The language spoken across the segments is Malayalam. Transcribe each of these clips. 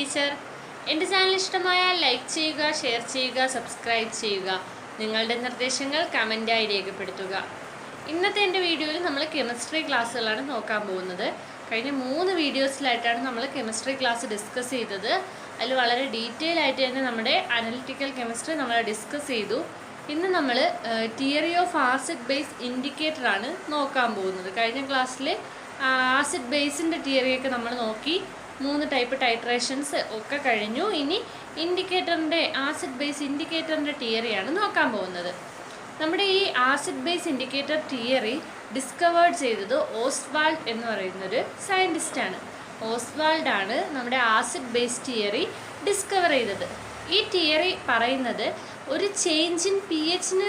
ടീച്ചർ. എൻ്റെ ചാനൽ ഇഷ്ടമായാൽ ലൈക്ക് ചെയ്യുക, ഷെയർ ചെയ്യുക, സബ്സ്ക്രൈബ് ചെയ്യുക. നിങ്ങളുടെ നിർദ്ദേശങ്ങൾ കമൻറ്റായി രേഖപ്പെടുത്തുക. ഇന്നത്തെ എൻ്റെ വീഡിയോയിൽ നമ്മൾ കെമിസ്ട്രി ക്ലാസ്സുകളാണ് നോക്കാൻ പോകുന്നത്. കഴിഞ്ഞ 3 വീഡിയോസിലായിട്ടാണ് നമ്മൾ കെമിസ്ട്രി ക്ലാസ് ഡിസ്കസ് ചെയ്തത്. അതിൽ വളരെ ഡീറ്റെയിൽ ആയിട്ട് തന്നെ നമ്മുടെ അനലിറ്റിക്കൽ കെമിസ്ട്രി നമ്മൾ ഡിസ്കസ് ചെയ്തു. ഇന്ന് നമ്മൾ തിയറി ഓഫ് ആസിഡ് ബേസ് ഇൻഡിക്കേറ്ററാണ് നോക്കാൻ പോകുന്നത്. കഴിഞ്ഞ ക്ലാസ്സിൽ ആസിഡ് ബേസിൻ്റെ തിയറിയൊക്കെ നമ്മൾ നോക്കി. 3 ടൈപ്പ് ടൈട്രേഷൻസ് ഒക്കെ കഴിഞ്ഞു. ഇനി ഇൻഡിക്കേറ്ററിൻ്റെ ആസിഡ് ബേസ് ഇൻഡിക്കേറ്ററിൻ്റെ തിയറിയാണ് നോക്കാൻ പോകുന്നത്. നമ്മുടെ ഈ acid base indicator theory discovered ചെയ്തത് ഓസ്വാൾഡ് എന്ന് പറയുന്നൊരു സയൻറ്റിസ്റ്റാണ്. ഓസ്വാൾഡാണ് നമ്മുടെ ആസിഡ് ബേസ് തിയറി ഡിസ്കവർ ചെയ്തത്. ഈ തിയറി പറയുന്നത് ഒരു ചേഞ്ച് ഇൻ പി എച്ചിന്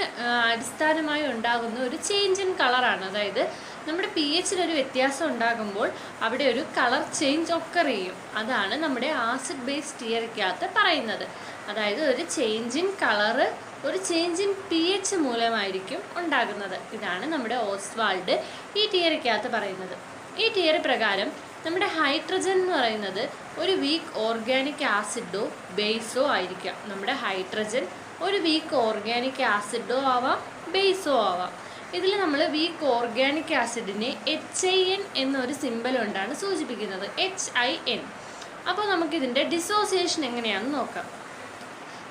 അടിസ്ഥാനമായി ഉണ്ടാകുന്ന ഒരു ചേഞ്ച് ഇൻ കളറാണ്. അതായത് നമ്മുടെ പി എച്ചിലൊരു വ്യത്യാസം ഉണ്ടാകുമ്പോൾ അവിടെ ഒരു കളർ ചേഞ്ച് ഒക്കർ ചെയ്യും. അതാണ് നമ്മുടെ ആസിഡ് ബേസ് തിയറിക്കകത്ത് പറയുന്നത്. അതായത് ഒരു ചേഞ്ച് ഇൻ കളറ് ഒരു ചേഞ്ച് ഇൻ പി എച്ച് മൂലമായിരിക്കും ഉണ്ടാകുന്നത്. ഇതാണ് നമ്മുടെ ഓസ്വാൾഡ് ഈ തിയറിക്കകത്ത് പറയുന്നത്. ഈ തിയറി പ്രകാരം നമ്മുടെ ഹൈഡ്രജൻ എന്ന് പറയുന്നത് ഒരു വീക്ക് ഓർഗാനിക് ആസിഡോ ബേസോ ആയിരിക്കാം. നമ്മുടെ ഹൈഡ്രജൻ ഒരു വീക്ക് ഓർഗാനിക് ആസിഡോ ആവാം, ബേസോ ആവാം. ഇതിൽ നമ്മൾ വീക്ക് ഓർഗാനിക് ആസിഡിനെ HIN എന്നൊരു സിമ്പൽ കൊണ്ടാണ് സൂചിപ്പിക്കുന്നത്, HIN. അപ്പോൾ നമുക്കിതിൻ്റെ ഡിസോസിയേഷൻ എങ്ങനെയാണെന്ന് നോക്കാം.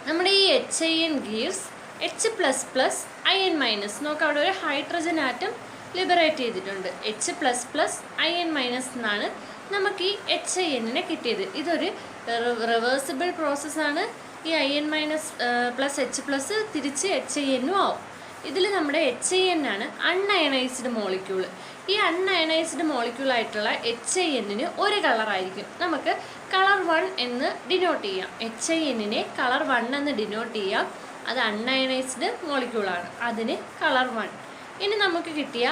നമ്മുടെ ഈ HIN ഗീവ്സ് H++IN-. നോക്കാം, അവിടെ ഒരു ഹൈഡ്രജൻ ആറ്റം ലിബറേറ്റ് ചെയ്തിട്ടുണ്ട്. H++IN- എന്നാണ് നമുക്ക് ഈ HIN-നെ കിട്ടിയത്. ഇതൊരു റിവേഴ്സിബിൾ പ്രോസസ്സാണ്. ഈ IN-+H+ തിരിച്ച് HIN-ഉം ആവും. ഇതിൽ നമ്മുടെ HIN ആണ് അൺഅയണൈസ്ഡ് മോളിക്യൂൾ. ഈ അൺഅയണൈസ്ഡ് മോളിക്യൂളായിട്ടുള്ള HIN-ന് ഒരു കളറായിരിക്കും. നമുക്ക് കളർ 1 എന്ന് ഡിനോട്ട് ചെയ്യാം. HIN-നെ കളർ 1 എന്ന് ഡിനോട്ട് ചെയ്യാം. അത് അൺഅയണൈസ്ഡ് മോളിക്യൂളാണ്, അതിന് കളർ 1. ഇനി നമുക്ക് കിട്ടിയ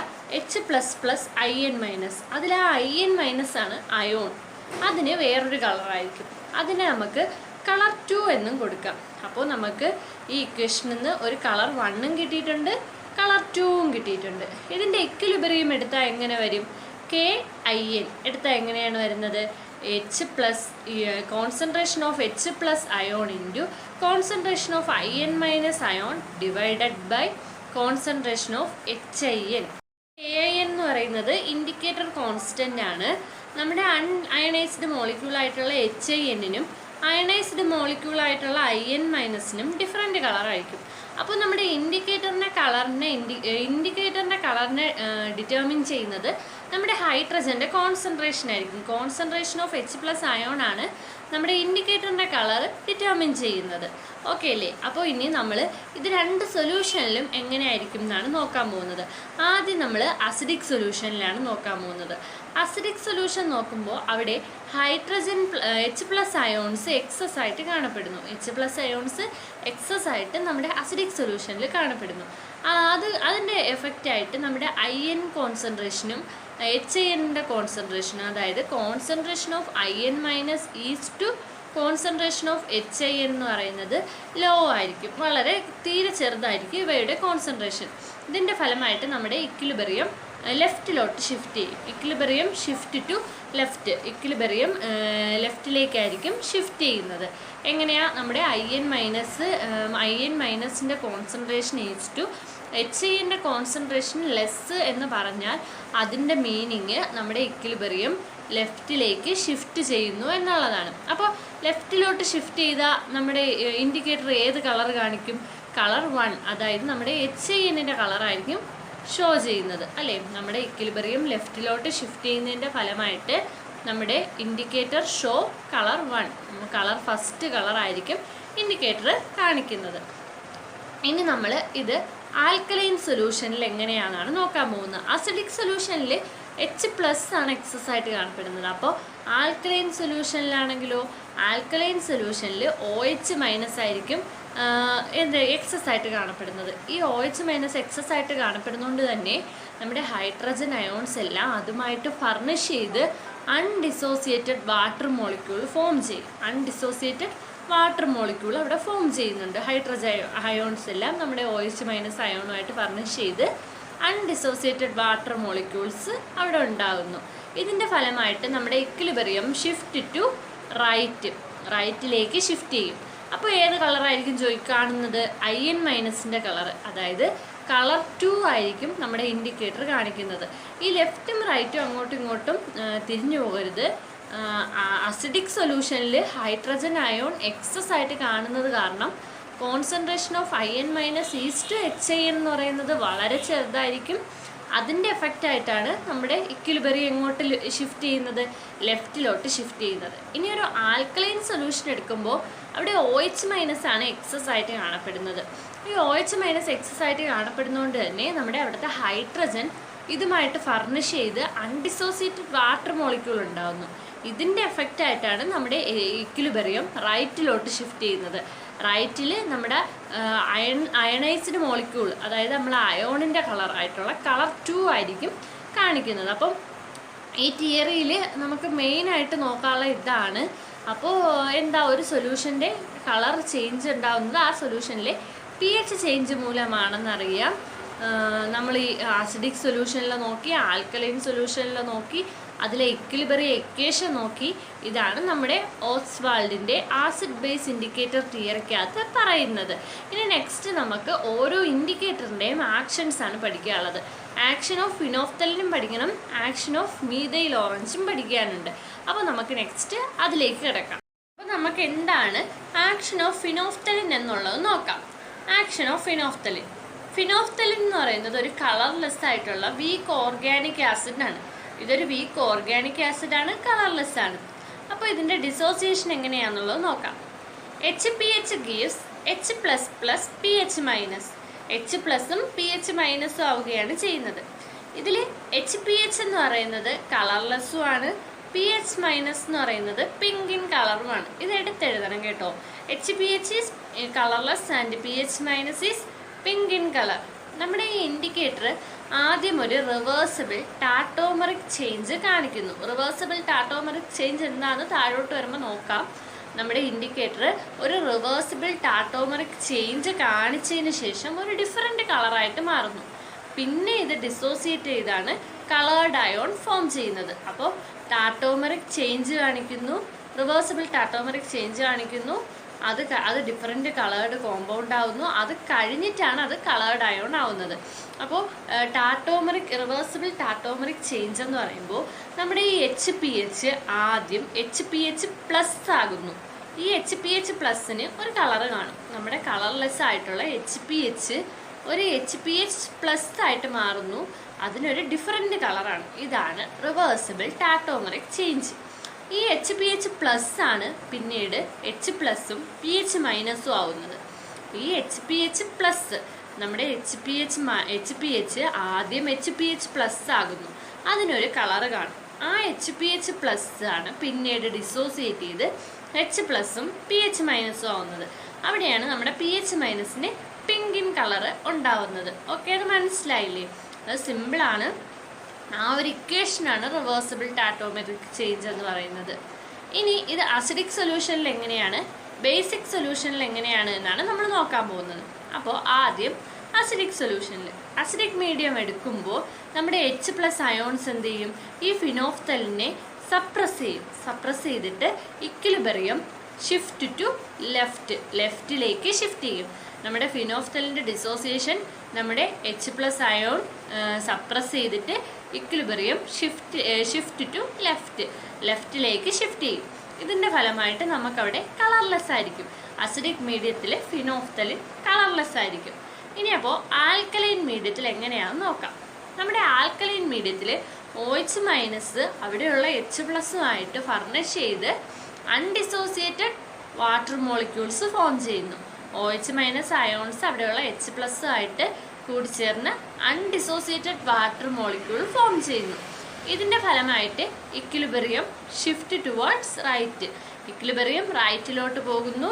H++IN-. അതിൽ ആ IN- ആണ് അയോൺ. അതിന് വേറൊരു കളറായിരിക്കും. അതിനെ നമുക്ക് കളർ 2 എന്നും കൊടുക്കാം. അപ്പോൾ നമുക്ക് ഈ ഇക്വേഷനിൽ നിന്ന് ഒരു കളർ 1ഉം കിട്ടിയിട്ടുണ്ട്, കളർ 2ഉം കിട്ടിയിട്ടുണ്ട്. ഇതിൻ്റെ ഇക്വിലിബ്രിയം എടുത്താൽ എങ്ങനെ വരും? KIN എടുത്താൽ എങ്ങനെയാണ് വരുന്നത്? Concentration of H+ ion into concentration of IN- ion divided by concentration of HIN. KIN എന്ന് പറയുന്നത് ഇൻഡിക്കേറ്റർ കോൺസ്റ്റൻ്റ് ആണ്. നമ്മുടെ അൺഅയണൈസ്ഡ് മോളിക്യൂളായിട്ടുള്ള HIN-നും അയണൈസ്ഡ് മോളിക്യൂളായിട്ടുള്ള IN-നും ഡിഫറെൻറ്റ് കളറായിരിക്കും. അപ്പോൾ നമ്മുടെ ഇൻഡിക്കേറ്ററിൻ്റെ കളറിനെ ഡിറ്റർമിൻ ചെയ്യുന്നത് നമ്മുടെ ഹൈഡ്രജൻ്റെ കോൺസെൻട്രേഷൻ ആയിരിക്കും. കോൺസെൻട്രേഷൻ ഓഫ് H+ അയോൺ ആണ് നമ്മുടെ ഇൻഡിക്കേറ്ററിൻ്റെ കളർ ഡിറ്റർമിൻ ചെയ്യുന്നത്. ഓക്കെ അല്ലേ? അപ്പോൾ ഇനി നമ്മൾ ഇത് 2 സൊല്യൂഷനിലും എങ്ങനെയായിരിക്കും എന്നാണ് നോക്കാൻ പോകുന്നത്. ആദ്യം നമ്മൾ അസിഡിക് സൊല്യൂഷനിലാണ് നോക്കാൻ പോകുന്നത്. അസിഡിക് സൊല്യൂഷൻ നോക്കുമ്പോൾ അവിടെ ഹൈഡ്രജൻ H+ അയോൺസ് എക്സസ് ആയിട്ട് കാണപ്പെടുന്നു. H+ അയോൺസ് എക്സസ് ആയിട്ട് നമ്മുടെ അസിഡിക് സൊല്യൂഷനിൽ കാണപ്പെടുന്നു. അതിൻ്റെ എഫക്റ്റായിട്ട് നമ്മുടെ IN കോൺസെൻട്രേഷനും HIN-ൻ്റെ കോൺസെൻട്രേഷനും, അതായത് concentration of IN- is to concentration of HIN എന്ന് പറയുന്നത് ലോ ആയിരിക്കും. വളരെ തീരെ ചെറുതായിരിക്കും ഇവയുടെ കോൺസെൻട്രേഷൻ. ഇതിൻ്റെ ഫലമായിട്ട് നമ്മുടെ ഇക്വിലിബ്രിയം ലെഫ്റ്റിലോട്ട് ഷിഫ്റ്റ് ചെയ്യും. Equilibrium shift to left. Equilibrium ലെഫ്റ്റിലേക്കായിരിക്കും ഷിഫ്റ്റ് ചെയ്യുന്നത്. എങ്ങനെയാണ്? നമ്മുടെ IN-ൻ്റെ കോൺസെൻട്രേഷൻ ഈസ് ടു HIN-ൻ്റെ കോൺസെൻട്രേഷൻ ലെസ് എന്ന് പറഞ്ഞാൽ അതിൻ്റെ മീനിങ് നമ്മുടെ ഇക്വിലിബ്രിയം ലെഫ്റ്റിലേക്ക് ഷിഫ്റ്റ് ചെയ്യുന്നു എന്നുള്ളതാണ്. അപ്പോൾ ലെഫ്റ്റിലോട്ട് ഷിഫ്റ്റ് ചെയ്താൽ നമ്മുടെ ഇൻഡിക്കേറ്റർ ഏത് കളർ കാണിക്കും? കളർ 1, അതായത് നമ്മുടെ HIN-ൻ്റെ കളറായിരിക്കും ഷോ ചെയ്യുന്നത്, അല്ലേ? നമ്മുടെ ഇക്വിലിബ്രിയം ലെഫ്റ്റിലോട്ട് ഷിഫ്റ്റ് ചെയ്യുന്നതിൻ്റെ ഫലമായിട്ട് നമ്മുടെ indicator show colour 1, colour first കളറായിരിക്കും ഇൻഡിക്കേറ്റർ കാണിക്കുന്നത്. ഇനി നമ്മൾ ഇത് ആൽക്കലൈൻ സൊല്യൂഷനിൽ എങ്ങനെയാണെന്നാണ് നോക്കാൻ പോകുന്നത്. അസിഡിക് സൊല്യൂഷനിൽ H+ ആണ് എക്സസ് ആയിട്ട് കാണപ്പെടുന്നത്. അപ്പോൾ ആൽക്കലൈൻ സൊല്യൂഷനിലാണെങ്കിലോ ആൽക്കലൈൻ സൊല്യൂഷനിൽ OH- ആയിരിക്കും എക്സസ് ആയിട്ട് കാണപ്പെടുന്നത്. ഈ OH- എക്സസ് ആയിട്ട് കാണപ്പെടുന്നതുകൊണ്ട് തന്നെ നമ്മുടെ ഹൈഡ്രജൻ അയോൺസ് എല്ലാം അതുമായിട്ട് ഫർണിഷ് ചെയ്ത് അൺഡിസോസിയേറ്റഡ് വാട്ടർ മോളിക്യൂൾ ഫോം ചെയ്യും. അൺഡിസോസിയേറ്റഡ് വാട്ടർ മോളിക്യൂൾ അവിടെ ഫോം ചെയ്യുന്നുണ്ട്. ഹൈഡ്രജൻ അയോൺസ് എല്ലാം നമ്മുടെ OH- അയോണുമായിട്ട് ഫർണിഷ് ചെയ്ത് അൺഡിസോസിയേറ്റഡ് വാട്ടർ മോളിക്യൂൾസ് അവിടെ ഉണ്ടാകുന്നു. ഇതിൻ്റെ ഫലമായിട്ട് നമ്മുടെ ഇക്വിലിബ്രിയം ഷിഫ്റ്റ് ടു റൈറ്റ്. റൈറ്റിലേക്ക് ഷിഫ്റ്റ് ചെയ്യും. അപ്പോൾ ഏത് കളറായിരിക്കും കാണുന്നത്? IN- കളർ, അതായത് കളർ 2 ആയിരിക്കും നമ്മുടെ ഇൻഡിക്കേറ്റർ കാണിക്കുന്നത്. ഈ ലെഫ്റ്റും റൈറ്റും അങ്ങോട്ടും ഇങ്ങോട്ടും തിരിഞ്ഞു പോകരുത്. അസിഡിക് സൊല്യൂഷനിൽ ഹൈഡ്രജൻ അയോൺ എക്സസ് ആയിട്ട് കാണുന്നത് കാരണം കോൺസെൻട്രേഷൻ ഓഫ് IN-HI എന്ന് പറയുന്നത് വളരെ ചെറുതായിരിക്കും. അതിൻ്റെ എഫക്റ്റ് ആയിട്ടാണ് നമ്മുടെ ഇക്വിലിബ്രിയം എങ്ങോട്ട് ഷിഫ്റ്റ് ചെയ്യുന്നത്? ലെഫ്റ്റിലോട്ട് ഷിഫ്റ്റ് ചെയ്യുന്നത്. ഇനി ഒരു ആൽക്കലൈൻ സൊല്യൂഷൻ എടുക്കുമ്പോൾ അവിടെ OH- ആണ് എക്സസ് ആയിട്ട് കാണപ്പെടുന്നത്. ഈ OH- എക്സസ് ആയിട്ട് കാണപ്പെടുന്നതുകൊണ്ട് തന്നെ നമ്മുടെ അവിടുത്തെ ഹൈഡ്രജൻ ഇതുമായിട്ട് ഫർണിഷ് ചെയ്ത് അൺഡിസോസിയേറ്റഡ് വാട്ടർ മോളിക്യൂൾ ഉണ്ടാകുന്നു. ഇതിൻ്റെ എഫക്റ്റ് ആയിട്ടാണ് നമ്മുടെ ഇക്വിലിബ്രിയം റൈറ്റിലോട്ട് ഷിഫ്റ്റ് ചെയ്യുന്നത്. റൈറ്റിൽ നമ്മുടെ അയണൈസ്ഡ് മോളിക്യൂൾ, അതായത് നമ്മൾ അയോണിൻ്റെ കളർ ആയിട്ടുള്ള കളർ 2 ആയിരിക്കും കാണിക്കുന്നത്. അപ്പം ഈ തിയറിയിൽ നമുക്ക് മെയിനായിട്ട് നോക്കാനുള്ള ഇതാണ്. അപ്പോൾ എന്താ, ഒരു സൊല്യൂഷൻ്റെ കളർ ചേഞ്ച് ഉണ്ടാകുന്നത് ആ സൊല്യൂഷനിലെ pH ചേഞ്ച് മൂലമാണെന്നറിയാം. നമ്മൾ ഈ ആസിഡിക് സൊല്യൂഷനിൽ നോക്കി, ആൽക്കലൈൻ സൊല്യൂഷനിൽ നോക്കി, അതിലെ ഇക്വിലിബ്രിയം ഇക്വേഷൻ നോക്കി. ഇതാണ് നമ്മുടെ ഓസ്വാൾഡിൻ്റെ ആസിഡ് ബേസ് ഇൻഡിക്കേറ്റർ തിയറിക്കകത്ത് പറയുന്നത്. ഇനി നെക്സ്റ്റ് നമുക്ക് ഓരോ ഇൻഡിക്കേറ്ററിൻ്റെയും ആക്ഷൻസ് ആണ് പഠിക്കാനുള്ളത്. ആക്ഷൻ ഓഫ് ഫിനോഫ്തലിനും പഠിക്കണം, ആക്ഷൻ ഓഫ് മീഥൈൽ ഓറഞ്ചും പഠിക്കാനുണ്ട്. അപ്പോൾ നമുക്ക് നെക്സ്റ്റ് അതിലേക്ക് കിടക്കാം. അപ്പോൾ നമുക്ക് എന്താണ് ആക്ഷൻ ഓഫ് ഫിനോഫ്തലിൻ എന്നുള്ളത് നോക്കാം. ആക്ഷൻ ഓഫ് ഫിനോഫ്തലിൻ എന്ന് പറയുന്നത് ഒരു കളർലെസ് ആയിട്ടുള്ള വീക്ക് ഓർഗാനിക് ആസിഡാണ്. ഇതൊരു വീക്ക് ഓർഗാനിക് ആസിഡാണ്, കളർലെസ് ആണ്. അപ്പോൾ ഇതിൻ്റെ ഡിസോസിയേഷൻ എങ്ങനെയാണെന്നുള്ളത് നോക്കാം. HPH gives H++ pH-. H+ഉം pH- ആവുകയാണ് ചെയ്യുന്നത്. ഇതിൽ HPH എന്ന് പറയുന്നത് കളർലെസ്സും ആണ്, pH- എന്ന് പറയുന്നത് പിങ്ക് ഇൻ കളറുമാണ്. ഇത് എടുത്തെഴുതണം കേട്ടോ. HPH is colourless and pH- is pink in colour. നമ്മുടെ ഈ ഇൻഡിക്കേറ്റർ ആദ്യം ഒരു റിവേഴ്സിബിൾ ടാറ്റോമറിക് ചേഞ്ച് കാണിക്കുന്നു. റിവേഴ്സിബിൾ ടാറ്റോമറിക് ചേഞ്ച് എന്താണെന്ന് താഴോട്ട് വരുമ്പോൾ നോക്കാം. നമ്മുടെ ഇൻഡിക്കേറ്റർ ഒരു റിവേഴ്സിബിൾ ടാറ്റോമറിക് ചേഞ്ച് കാണിച്ചതിന് ശേഷം ഒരു ഡിഫറെൻ്റ് കളറായിട്ട് മാറുന്നു. പിന്നെ ഇത് ഡിസോസിയേറ്റ് ചെയ്താണ് കളേർഡ് അയോൺ ഫോം ചെയ്യുന്നത്. അപ്പോൾ ടാറ്റോമറിക് ചേഞ്ച് കാണിക്കുന്നു, റിവേഴ്സിബിൾ ടാറ്റോമറിക് ചേഞ്ച് കാണിക്കുന്നു, അത് ഡിഫറെൻറ്റ് കളേർഡ് കോമ്പൗണ്ട് ആവുന്നു. അത് കഴിഞ്ഞിട്ടാണ് അത് കളേർഡ് അയോൺ ആവുന്നത്. അപ്പോൾ റിവേഴ്സിബിൾ ടാറ്റോമറിക് ചേഞ്ച് എന്ന് പറയുമ്പോൾ നമ്മുടെ ഈ HPH ആദ്യം HPH+ ആകുന്നു. ഈ HPH+ന് ഒരു കളർ കാണും. നമ്മുടെ കളർലെസ് ആയിട്ടുള്ള HPH ഒരു HPH+ ആയിട്ട് മാറുന്നു. അതിനൊരു ഡിഫറെൻറ്റ് കളറാണ്. ഇതാണ് റിവേഴ്സിബിൾ ടാറ്റോമറിക് ചേഞ്ച്. ഈ HPH+ ആണ് പിന്നീട് H+ഉം pH- ആവുന്നത്. ഈ HPH+, നമ്മുടെ HPH ആദ്യം HPH+ ആകുന്നു. അതിനൊരു കളറ് കാണും. ആ HPH+ ആണ് പിന്നീട് ഡിസോസിയേറ്റ് ചെയ്ത് H+ഉം pH- ആവുന്നത്. അവിടെയാണ് നമ്മുടെ pH- പിങ്ക് ഇൻ കളറ് ഉണ്ടാവുന്നത്. ഓക്കെ, അത് മനസ്സിലായില്ലേ? അത് സിമ്പിളാണ്. ആ ഒരു ഇക്വേഷനാണ് റിവേഴ്സിബിൾ ടാറ്റോമറിക് ചേഞ്ച് എന്ന് പറയുന്നത്. ഇനി ഇത് അസിഡിക് സൊല്യൂഷനിൽ എങ്ങനെയാണ്, ബേസിക് സൊല്യൂഷനിൽ എങ്ങനെയാണ് എന്നാണ് നമ്മൾ നോക്കാൻ പോകുന്നത്. അപ്പോൾ ആദ്യം അസിഡിക് സൊല്യൂഷനിൽ അസിഡിക് മീഡിയം എടുക്കുമ്പോൾ നമ്മുടെ H+ അയോൺസ് എന്ത് ചെയ്യും? ഈ ഫിനോഫ്തലിനെ സപ്രസ് ചെയ്തിട്ട് ഇക്വിലിബ്രിയം ഷിഫ്റ്റ് ടു ലെഫ്റ്റിലേക്ക് ലെഫ്റ്റ് ചെയ്യും. നമ്മുടെ ഫിനോഫ്തലിൻ്റെ ഡിസോസിയേഷൻ നമ്മുടെ H+ അയോൺ സപ്രസ് ചെയ്തിട്ട് ഇക്വിലിബ്രിയം ഷിഫ്റ്റ് ടു ലെഫ്റ്റിലേക്ക് ഷിഫ്റ്റ് ചെയ്യും. ഇതിൻ്റെ ഫലമായിട്ട് നമുക്കവിടെ കളർലെസ് ആയിരിക്കും. അസിഡിക് മീഡിയത്തിൽ ഫിനോഫ്തലിൻ കളർലെസ് ആയിരിക്കും. ഇനി അപ്പോൾ ആൽക്കലൈൻ മീഡിയത്തിൽ എങ്ങനെയാണെന്ന് നോക്കാം. നമ്മുടെ ആൽക്കലൈൻ മീഡിയത്തിൽ OH- അവിടെയുള്ള H+ഉമായിട്ട് ഫർണിഷ് ചെയ്ത് അൺഡിസോസിയേറ്റഡ് വാട്ടർ മോളിക്യൂൾസ് ഫോം ചെയ്യുന്നു. OH- അയോൺസ് അവിടെയുള്ള H+ ആയിട്ട് കൂടിച്ചേർന്ന് അൺഡിസോസിയേറ്റഡ് വാട്ടർ മോളിക്യൂൾ ഫോം ചെയ്യുന്നു. ഇതിൻ്റെ ഫലമായിട്ട് equilibrium shift towards right. Equilibrium റൈറ്റിലോട്ട് പോകുന്നു.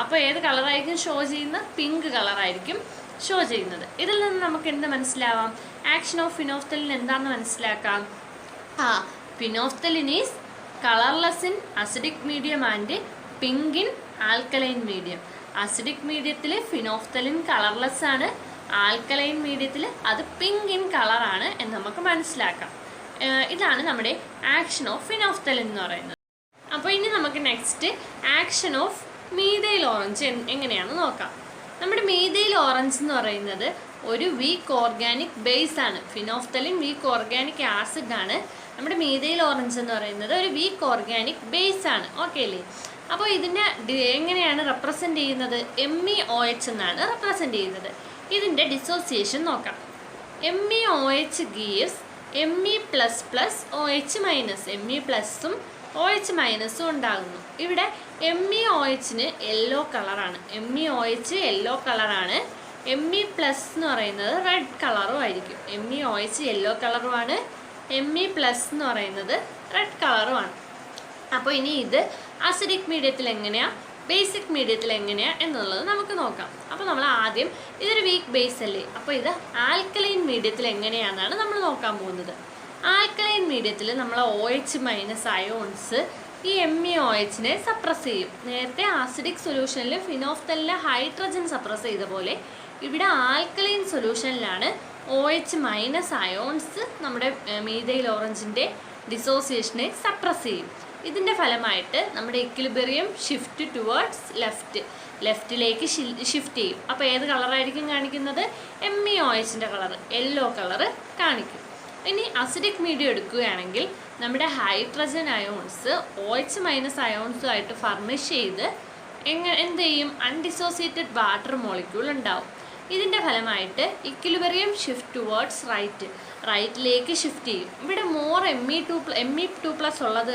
അപ്പോൾ ഏത് കളറായിരിക്കും ഷോ ചെയ്യുന്നത്? പിങ്ക് കളറായിരിക്കും ഷോ ചെയ്യുന്നത്. ഇതിൽ നിന്ന് നമുക്ക് എന്ത് മനസ്സിലാവാം? ആക്ഷൻ ഓഫ് ഫിനോഫ്തലിൻ എന്താണെന്ന് മനസ്സിലാക്കാം. Phenolphthalein is colourless in acidic medium and pink in alkaline medium. Acidic മീഡിയത്തിൽ ഫിനോഫ്തലിൻ കളർലെസ് ആണ്, ആൽക്കലൈൻ മീഡിയത്തിൽ അത് പിങ്ക് ഇൻ കളറാണ് എന്ന് നമുക്ക് മനസ്സിലാക്കാം. ഇതാണ് നമ്മുടെ ആക്ഷൻ ഓഫ് ഫിനോഫ്തലിൻ എന്ന് പറയുന്നത്. അപ്പോൾ ഇനി നമുക്ക് next action of methyl orange എങ്ങനെയാണെന്ന് നോക്കാം. നമ്മുടെ മീഥൈൽ ഓറഞ്ച് എന്ന് പറയുന്നത് ഒരു വീക്ക് ഓർഗാനിക് ബേസ് ആണ്. ഫിനോഫ്തലിൻ വീക്ക് ഓർഗാനിക് ആസിഡ് ആണ്. നമ്മുടെ മീഥൈൽ ഓറഞ്ച് എന്ന് പറയുന്നത് ഒരു വീക്ക് ഓർഗാനിക് ബേസ് ആണ്. ഓക്കെ അല്ലേ? അപ്പോൾ ഇതിനെ എങ്ങനെയാണ് റെപ്രസെൻ്റ് ചെയ്യുന്നത്? MEOH എന്നാണ് റെപ്രസെൻ്റ് ചെയ്യുന്നത്. ഇതിൻ്റെ ഡിസോസിയേഷൻ നോക്കാം. MEOH gives Me++OH-. Me+ഉം OH- ഉണ്ടാകുന്നു. ഇവിടെ MEOHന് യെല്ലോ കളറാണ്. MEOH യെല്ലോ കളറാണ്. Me+ എന്ന് പറയുന്നത് റെഡ് കളറും ആയിരിക്കും. MEOH yellow കളറുമാണ്. Me+ എന്ന് പറയുന്നത് റെഡ് കളറുമാണ്. അപ്പോൾ ഇനി ഇത് അസിഡിക് മീഡിയത്തിൽ എങ്ങനെയാണ്, ബേസിക് മീഡിയത്തിൽ എങ്ങനെയാണ് എന്നുള്ളത് നമുക്ക് നോക്കാം. അപ്പോൾ നമ്മൾ ആദ്യം ഇതൊരു വീക്ക് ബേസ് അല്ലേ, അപ്പോൾ ഇത് ആൽക്കലൈൻ മീഡിയത്തിൽ എങ്ങനെയാണെന്നാണ് നമ്മൾ നോക്കാൻ പോകുന്നത്. ആൽക്കലൈൻ മീഡിയത്തിൽ നമ്മൾ OH- അയോൺസ് ഈ MEOHനെ സപ്രസ് ചെയ്യും. നേരത്തെ ആസിഡിക് സൊല്യൂഷനിൽ ഫിനോഫ്തലിലെ ഹൈഡ്രജൻ സപ്രസ് ചെയ്ത പോലെ ഇവിടെ ആൽക്കലൈൻ സൊല്യൂഷനിലാണ് OH- അയോൺസ് നമ്മുടെ മീഥൈൽ ഓറഞ്ചിൻ്റെ ഡിസോസിയേഷനെ സപ്രസ് ചെയ്യും. ഇതിൻ്റെ ഫലമായിട്ട് നമ്മുടെ ഇക്വിലിബ്രിയം ഷിഫ്റ്റ് ടുവേർഡ്സ് ലെഫ്റ്റിലേക്ക് ഷിഫ്റ്റ് ചെയ്യും. അപ്പോൾ ഏത് കളറായിരിക്കും കാണിക്കുന്നത്? MEOHൻ്റെ കളർ, യെല്ലോ കളറ് കാണിക്കും. ഇനി അസിഡിക് മീഡിയം എടുക്കുകയാണെങ്കിൽ നമ്മുടെ ഹൈഡ്രജൻ അയോൺസ് OH- അയോൺസുമായിട്ട് ഫർണിഷ് ചെയ്ത് എന്ത് ചെയ്യും? അൺഡിസോസിയേറ്റഡ് വാട്ടർ മോളിക്യൂൾ ഉണ്ടാവും. ഇതിൻ്റെ ഫലമായിട്ട് ഇക്വിലിബ്രിയം ഷിഫ്റ്റ് ടുവേർഡ്സ് റൈറ്റിലേക്ക് ഷിഫ്റ്റ് ചെയ്യും. ഇവിടെ മോർ Me2+ ഉള്ളത്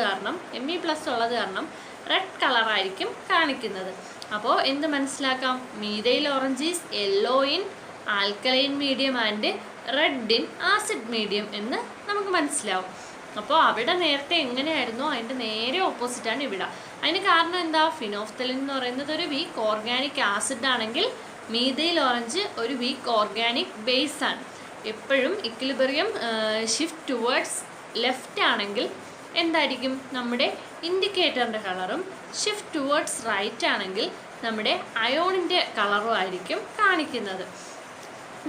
കാരണം റെഡ് കളറായിരിക്കും കാണിക്കുന്നത്. അപ്പോൾ എന്ത് മനസ്സിലാക്കാം? Methyl orange is yellow in alkaline medium and red in acid medium എന്ന് നമുക്ക് മനസ്സിലാവും. അപ്പോൾ അവിടെ നേരത്തെ എങ്ങനെയായിരുന്നോ അതിൻ്റെ നേരെ ഓപ്പോസിറ്റാണ് ഇവിടെ. അതിന് കാരണം എന്താ? ഫിനോഫ്തലിൻ എന്ന് പറയുന്നത് ഒരു വീക്ക് ഓർഗാനിക് ആസിഡ് ആണെങ്കിൽ മീഥൈൽ ഓറഞ്ച് ഒരു വീക്ക് ഓർഗാനിക് ബേസ് ആണ്. എപ്പോഴും ഇക്വിലിബ്രിയം ഷിഫ്റ്റ് ടുവേർഡ്സ് ലെഫ്റ്റ് ആണെങ്കിൽ എന്തായിരിക്കും? നമ്മുടെ ഇൻഡിക്കേറ്ററിൻ്റെ കളറും ഷിഫ്റ്റ് ടുവേർഡ്സ് റൈറ്റ് ആണെങ്കിൽ നമ്മുടെ അയോണിൻ്റെ കളറും ആയിരിക്കും കാണിക്കുന്നത്.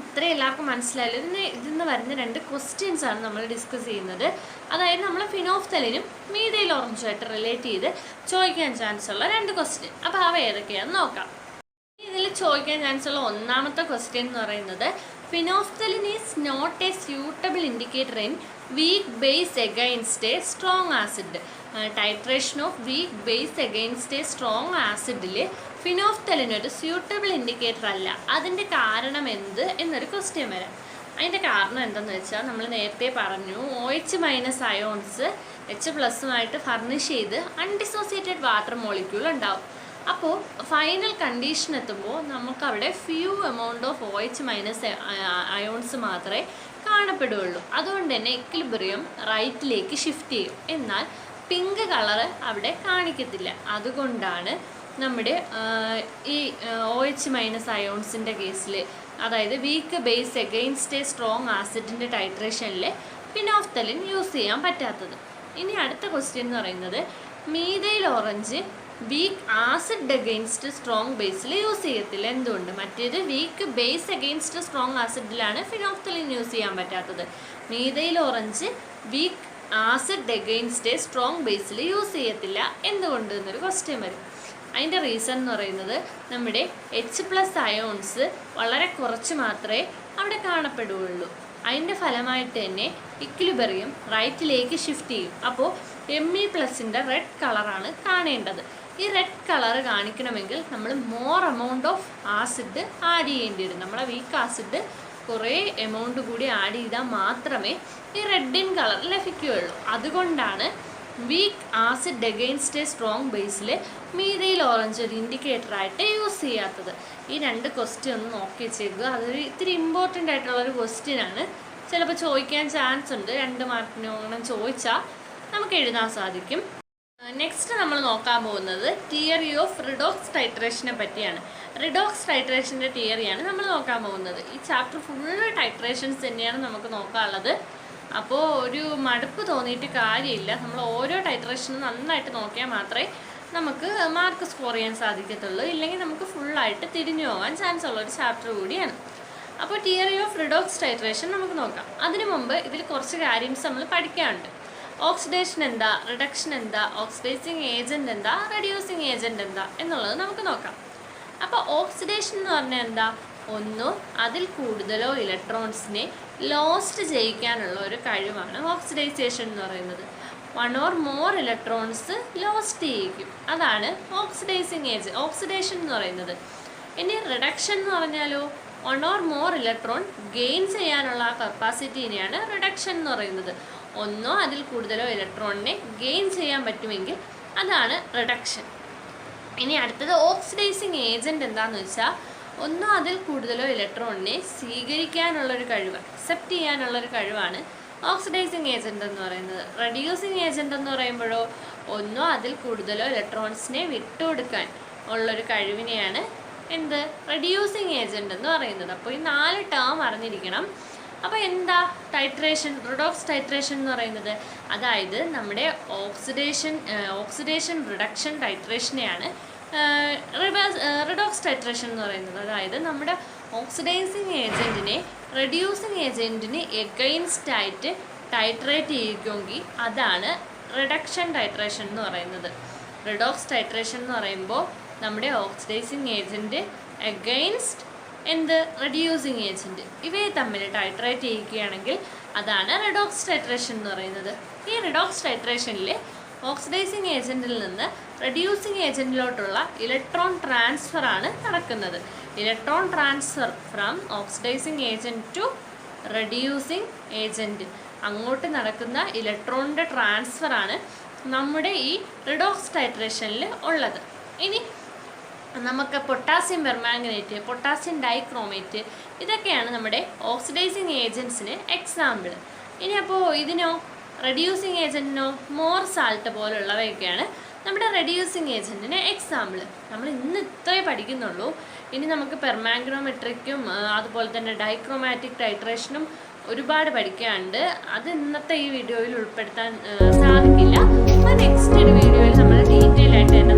ഇത്രയും എല്ലാവർക്കും മനസ്സിലായാലും ഇതിന്ന് വരുന്ന 2 ക്വസ്റ്റ്യൻസ് ആണ് നമ്മൾ ഡിസ്കസ് ചെയ്യുന്നത്. അതായത് നമ്മൾ ഫിനോഫ്തലിനും മീഥൈൽ ഓറഞ്ചുമായിട്ട് റിലേറ്റ് ചെയ്ത് ചോദിക്കാൻ ചാൻസ് ഉള്ള 2 ക്വസ്റ്റ്യൻ. അപ്പോൾ അവ ഏതൊക്കെയാണെന്ന് നോക്കാം. ഇതിൽ ചോദിക്കാൻ ചാൻസ് ഉള്ള ഒന്നാമത്തെ ക്വസ്റ്റ്യൻ എന്ന് പറയുന്നത് phenolphthalein is not a suitable indicator in weak base against a strong acid. Titration of weak base against a strong ആസിഡിൽ ഫിനോഫ്തലിൻ ഒരു സ്യൂട്ടബിൾ ഇൻഡിക്കേറ്റർ അല്ല. അതിൻ്റെ കാരണം എന്ത് എന്നൊരു ക്വസ്റ്റ്യൻ വരാം. അതിൻ്റെ കാരണം എന്താണെന്ന് വെച്ചാൽ നമ്മൾ നേരത്തെ പറഞ്ഞു OH- അയോൺസ് H+ഉമായിട്ട് ഫർണിഷ് ചെയ്ത് അൺഡിസോസിയേറ്റഡ് വാട്ടർ മോളിക്യൂൾ ഉണ്ടാവും. അപ്പോൾ ഫൈനൽ കണ്ടീഷൻ എത്തുമ്പോൾ നമുക്കവിടെ few amount of OH- ions മാത്രമേ കാണപ്പെടുകയുള്ളൂ. അതുകൊണ്ട് തന്നെ ഇക്വിലിബ്രിയം റൈറ്റിലേക്ക് ഷിഫ്റ്റ് ചെയ്യും. എന്നാൽ പിങ്ക് കളറ് അവിടെ കാണിക്കത്തില്ല. അതുകൊണ്ടാണ് നമ്മുടെ ഈ OH- അയോൺസിൻ്റെ കേസിൽ, അതായത് weak base against a strong ആസിഡിൻ്റെ ടൈട്രേഷനിൽ ഫിനോഫ്തലിൻ യൂസ് ചെയ്യാൻ പറ്റാത്തത്. ഇനി അടുത്ത ക്വസ്റ്റ്യൻ എന്ന് പറയുന്നത് methyl orange weak acid against strong ബേസിൽ യൂസ് ചെയ്യത്തില്ല. എന്തുകൊണ്ട്? മറ്റേത് വീക്ക് ബേസ് എഗെയിൻസ്റ്റ് സ്ട്രോങ് ആസിഡിലാണ് ഫിനോഫ്തലിൻ യൂസ് ചെയ്യാൻ പറ്റാത്തത്. Methyl orange weak acid against strong ബേസിൽ യൂസ് ചെയ്യത്തില്ല. എന്തുകൊണ്ട് എന്നൊരു ക്വസ്റ്റ്യൻ വരും. അതിൻ്റെ റീസൺ എന്ന് പറയുന്നത് നമ്മുടെ H+ അയോൺസ് വളരെ കുറച്ച് മാത്രമേ അവിടെ കാണപ്പെടുകയുള്ളൂ. അതിൻ്റെ ഫലമായിട്ട് തന്നെ ഇക്വിലിബ്രിയം റൈറ്റിലേക്ക് ഷിഫ്റ്റ് ചെയ്യും. അപ്പോൾ Me+ൻ്റെ റെഡ് കളറാണ് കാണേണ്ടത്. ഈ റെഡ് കളർ കാണിക്കണമെങ്കിൽ നമ്മൾ more amount of acid add ചെയ്യേണ്ടി വരും. നമ്മളെ വീക്ക് ആസിഡ് കുറേ എമൗണ്ട് കൂടി ആഡ് ചെയ്താൽ മാത്രമേ ഈ റെഡിൻ കളർ ലഭിക്കുകയുള്ളൂ. അതുകൊണ്ടാണ് week acid against a strong Basil methyl orange ഒരു ഇൻഡിക്കേറ്ററായിട്ട് യൂസ് ചെയ്യാത്തത്. ഈ 2 ക്വസ്റ്റ്യൻ ഒന്ന് നോക്കി വെച്ചേക്കുക. അതൊരു ഇത്തിരി ഇമ്പോർട്ടൻ്റ് ആയിട്ടുള്ളൊരു ക്വസ്റ്റ്യനാണ്. ചിലപ്പോൾ ചോദിക്കാൻ ചാൻസ് ഉണ്ട്. 2 മാർക്കിനോ അങ്ങനെ ചോദിച്ചാൽ നമുക്ക് എഴുതാൻ സാധിക്കും. നെക്സ്റ്റ് നമ്മൾ നോക്കാൻ പോകുന്നത് തിയറി ഓഫ് റിഡോക്സ് ടൈട്രേഷനെ പറ്റിയാണ്. റിഡോക്സ് ടൈട്രേഷൻ്റെ തിയറിയാണ് നമ്മൾ നോക്കാൻ പോകുന്നത്. ഈ ചാപ്റ്റർ ഫുള്ള് ടൈട്രേഷൻസ് തന്നെയാണ് നമുക്ക് നോക്കാനുള്ളത്. അപ്പോൾ ഒരു മടുപ്പ് തോന്നിയിട്ട് കാര്യമില്ല. നമ്മൾ ഓരോ ടൈട്രേഷനും നന്നായിട്ട് നോക്കിയാൽ മാത്രമേ നമുക്ക് മാർക്ക് സ്കോർ ചെയ്യാൻ സാധിക്കത്തുള്ളൂ. ഇല്ലെങ്കിൽ നമുക്ക് ഫുള്ളായിട്ട് തിരിഞ്ഞു പോകാൻ ചാൻസ് ഉള്ളൊരു ചാപ്റ്റർ കൂടിയാണ്. അപ്പോൾ തിയറി ഓഫ് റിഡോക്സ് ടൈട്രേഷൻ നമുക്ക് നോക്കാം. അതിനു മുമ്പ് ഇതിൽ കുറച്ച് കാര്യംസ് നമ്മൾ പഠിക്കാനുണ്ട്. ഓക്സിഡേഷൻ എന്താ, റിഡക്ഷൻ എന്താ, ഓക്സിഡൈസിങ് ഏജൻറ്റ് എന്താ, റെഡ്യൂസിങ് ഏജൻറ്റ് എന്താ എന്നുള്ളത് നമുക്ക് നോക്കാം. അപ്പോൾ ഓക്സിഡേഷൻ എന്ന് പറഞ്ഞാൽ എന്താ, ഒന്നോ അതിൽ കൂടുതലോ ഇലക്ട്രോൺസിനെ ലോസ്റ്റ് ചെയ്യിക്കാനുള്ള ഒരു കഴിവാണ് ഓക്സിഡൈസേഷൻ എന്ന് പറയുന്നത്. 1 or more ഇലക്ട്രോൺസ് ലോസ്റ്റ് ചെയ്യിക്കും, അതാണ് ഓക്സിഡേഷൻ എന്ന് പറയുന്നത്. ഇനി റിഡക്ഷൻ എന്ന് പറഞ്ഞാലോ 1 or more ഇലക്ട്രോൺ ഗെയിൻ ചെയ്യാനുള്ള ആ കപ്പാസിറ്റീനെയാണ് റിഡക്ഷൻ എന്ന് പറയുന്നത്. ഒന്നോ അതിൽ കൂടുതലോ ഇലക്ട്രോണിനെ ഗെയിൻ ചെയ്യാൻ പറ്റുമെങ്കിൽ അതാണ് റിഡക്ഷൻ. ഇനി അടുത്തത് ഓക്സിഡൈസിങ് ഏജൻറ്റ് എന്താണെന്ന് വെച്ചാൽ ഒന്നോ അതിൽ കൂടുതലോ ഇലക്ട്രോണിനെ സ്വീകരിക്കാനുള്ളൊരു കഴിവ്, അക്സെപ്റ്റ് ചെയ്യാനുള്ളൊരു കഴിവാണ് ഓക്സിഡൈസിങ് ഏജൻറ്റ് എന്ന് പറയുന്നത്. റെഡ്യൂസിങ് ഏജൻറ്റ് എന്ന് പറയുമ്പോഴോ ഒന്നോ അതിൽ കൂടുതലോ ഇലക്ട്രോൺസിനെ വിട്ടുകൊടുക്കാൻ ഉള്ളൊരു കഴിവിനെയാണ് റെഡ്യൂസിങ് ഏജൻറ്റ് എന്ന് പറയുന്നത്. അപ്പോൾ ഈ 4 ടേം അറിഞ്ഞിരിക്കണം. അപ്പോൾ എന്താ ടൈട്രേഷൻ, റിഡോക്സ് ടൈട്രേഷൻ എന്ന് പറയുന്നത്? അതായത് നമ്മുടെ ഓക്സിഡേഷൻ റിഡക്ഷൻ ടൈട്രേഷനെയാണ് റിഡോക്സ് ടൈട്രേഷൻ എന്ന് പറയുന്നത്. അതായത് നമ്മുടെ ഓക്സിഡൈസിങ് ഏജൻറ്റിനെ റെഡ്യൂസിങ് ഏജൻറ്റിന് എഗെയിൻസ്റ്റ് ആയിട്ട് ടൈട്രേറ്റ് ചെയ്യുമെങ്കിൽ അതാണ് റിഡക്ഷൻ ടൈട്രേഷൻ എന്ന് പറയുന്നത്. റിഡോക്സ് ടൈട്രേഷൻ എന്ന് പറയുമ്പോൾ നമ്മുടെ oxidising agent against reducing agent ഇവയെ തമ്മിൽ ടൈട്രേറ്റ് ചെയ്യുകയാണെങ്കിൽ അതാണ് റിഡോക്സ് ടൈട്രേഷൻ എന്ന് പറയുന്നത്. ഈ റിഡോക്സ് ടൈട്രേഷനിൽ ഓക്സിഡൈസിങ് ഏജൻറ്റിൽ നിന്ന് റെഡ്യൂസിങ് ഏജൻറ്റിലോട്ടുള്ള ഇലക്ട്രോൺ ട്രാൻസ്ഫർ ആണ് നടക്കുന്നത്. Electron transfer from oxidising agent to reducing agent, അങ്ങോട്ട് നടക്കുന്ന ഇലക്ട്രോണിൻ്റെ ട്രാൻസ്ഫർ ആണ് നമ്മുടെ ഈ റിഡോക്സ് ടൈട്രേഷനിൽ ഉള്ളത്. ഇനി നമുക്ക് പൊട്ടാസ്യം പെർമാംഗനേറ്റ്, പൊട്ടാസ്യം ഡൈക്രോമേറ്റ് ഇതൊക്കെയാണ് നമ്മുടെ ഓക്സിഡൈസിങ് ഏജൻറ്റ്സിന് എക്സാമ്പിൾ. ഇനി അപ്പോൾ ഇതിനോ റെഡ്യൂസിങ് ഏജൻറ്റിനോ മോർ സാൾട്ട് പോലുള്ളവയൊക്കെയാണ് നമ്മുടെ റെഡ്യൂസിങ് ഏജൻറ്റിന് എക്സാമ്പിൾ. നമ്മൾ ഇന്ന് ഇത്രേ പഠിക്കുന്നുള്ളൂ. ഇനി നമുക്ക് പെർമാംഗനോമെട്രിക്കും അതുപോലെ തന്നെ ഡൈക്രോമാറ്റിക് ടൈട്രേഷനും ഒരുപാട് പഠിക്കാനുണ്ട്. അത് ഇന്നത്തെ ഈ വീഡിയോയിൽ ഉൾപ്പെടുത്താൻ സാധിക്കില്ല. അപ്പോൾ നെക്സ്റ്റ് ഒരു വീഡിയോയിൽ നമ്മൾ ഡീറ്റെയിൽ ആയിട്ട് തന്നെ